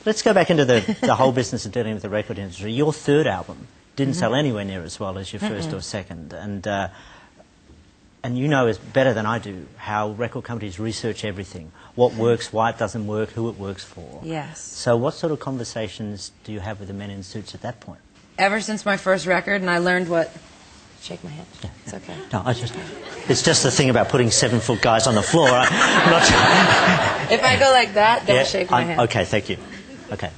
Let's go back into the whole business of dealing with the record industry. Your third album didn't sell anywhere near as well as your first or second, and you know as better than I do how record companies research everything, what works, why it doesn't work, who it works for. Yes. So what sort of conversations do you have with the men in suits at that point? Ever since my first record, and I learned what... Shake my hand. Yeah. It's okay. No, it's just the thing about putting 7-foot guys on the floor. I'm not sure. If I go like that, don't shake my hand. Okay, thank you. Okay.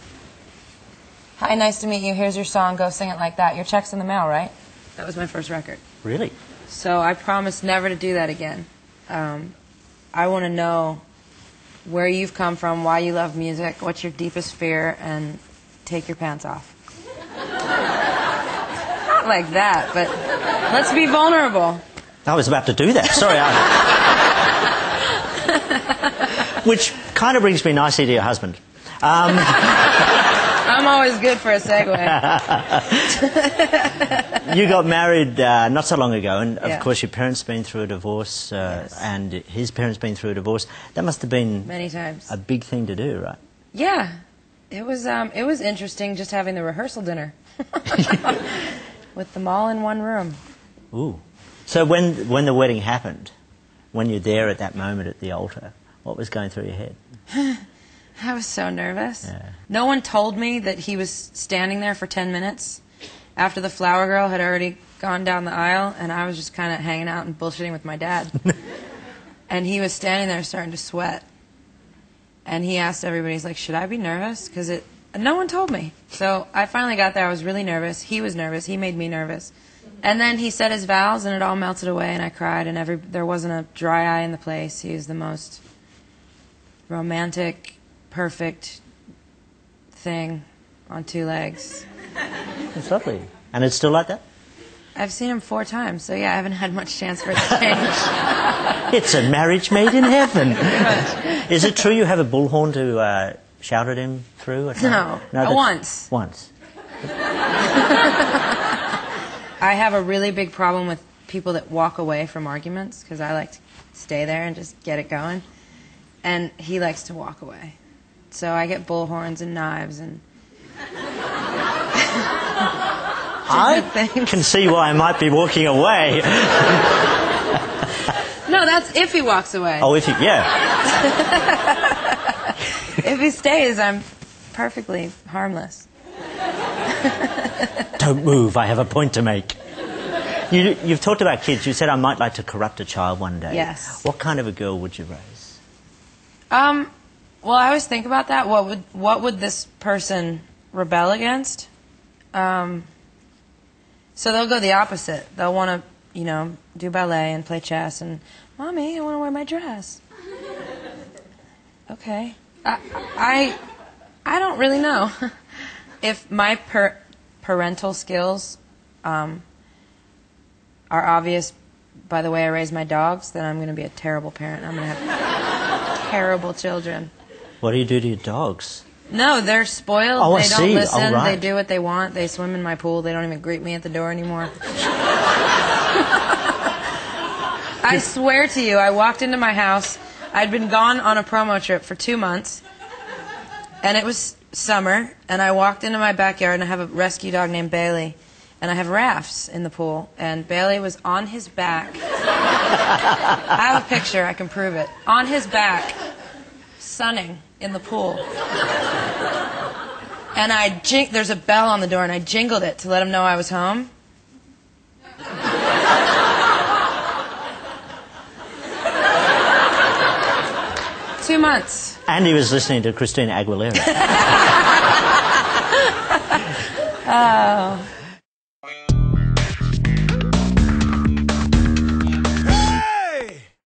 Hi, nice to meet you. Here's your song. Go sing it like that. Your check's in the mail, right? That was my first record. Really? So I promise never to do that again. I want to know where you've come from, why you love music, what's your deepest fear, and take your pants off. Not like that, but let's be vulnerable. I was about to do that. Sorry. Which kind of brings me nicely to your husband. I'm always good for a segue. You got married not so long ago, and of course your parents been through a divorce, and his parents been through a divorce. That must have been many times a big thing to do, right? Yeah, it was interesting just having the rehearsal dinner with them all in one room. Ooh. So when the wedding happened, when you're there at that moment at the altar, what was going through your head? I was so nervous. Yeah. No one told me that he was standing there for 10 minutes after the flower girl had already gone down the aisle, and I was just kind of hanging out and bullshitting with my dad. And he was standing there starting to sweat. And he asked everybody, he's like, should I be nervous? Because no one told me. So I finally got there. I was really nervous. He was nervous. He made me nervous. And then he said his vows, and it all melted away, and I cried, and there wasn't a dry eye in the place. He was the most romantic, perfect thing on 2 legs. It's lovely. And it's still like that? I've seen him 4 times, so yeah, I haven't had much chance for it to change. It's a marriage made in heaven. Is it true you have a bullhorn to shout at him through? No, once. Once. I have a really big problem with people that walk away from arguments, because I like to stay there and just get it going. And he likes to walk away. So I get bullhorns and knives and... I can see why I might be walking away. No, that's if he walks away. Oh, if he... Yeah. If he stays, I'm perfectly harmless. Don't move, I have a point to make. You've talked about kids. You said I might like to corrupt a child one day. Yes. What kind of a girl would you raise? Well, I always think about that. What would this person rebel against? So they'll go the opposite. They'll want to, do ballet and play chess and, Mommy, I want to wear my dress. Okay. I don't really know. If my parental skills are obvious by the way I raise my dogs, then I'm going to be a terrible parent. I'm going to have terrible children. What do you do to your dogs? No, they're spoiled. Oh, they don't listen. Oh, right. They do what they want. They swim in my pool. They don't even greet me at the door anymore. I swear to you, I walked into my house. I'd been gone on a promo trip for 2 months, and it was summer, and I walked into my backyard, and I have a rescue dog named Bailey, and I have rafts in the pool, and Bailey was on his back. I have a picture. I can prove it. On his back, sunning in the pool. And there's a bell on the door, and I jingled it to let him know I was home. Two months. And he was listening to Christina Aguilera. Oh.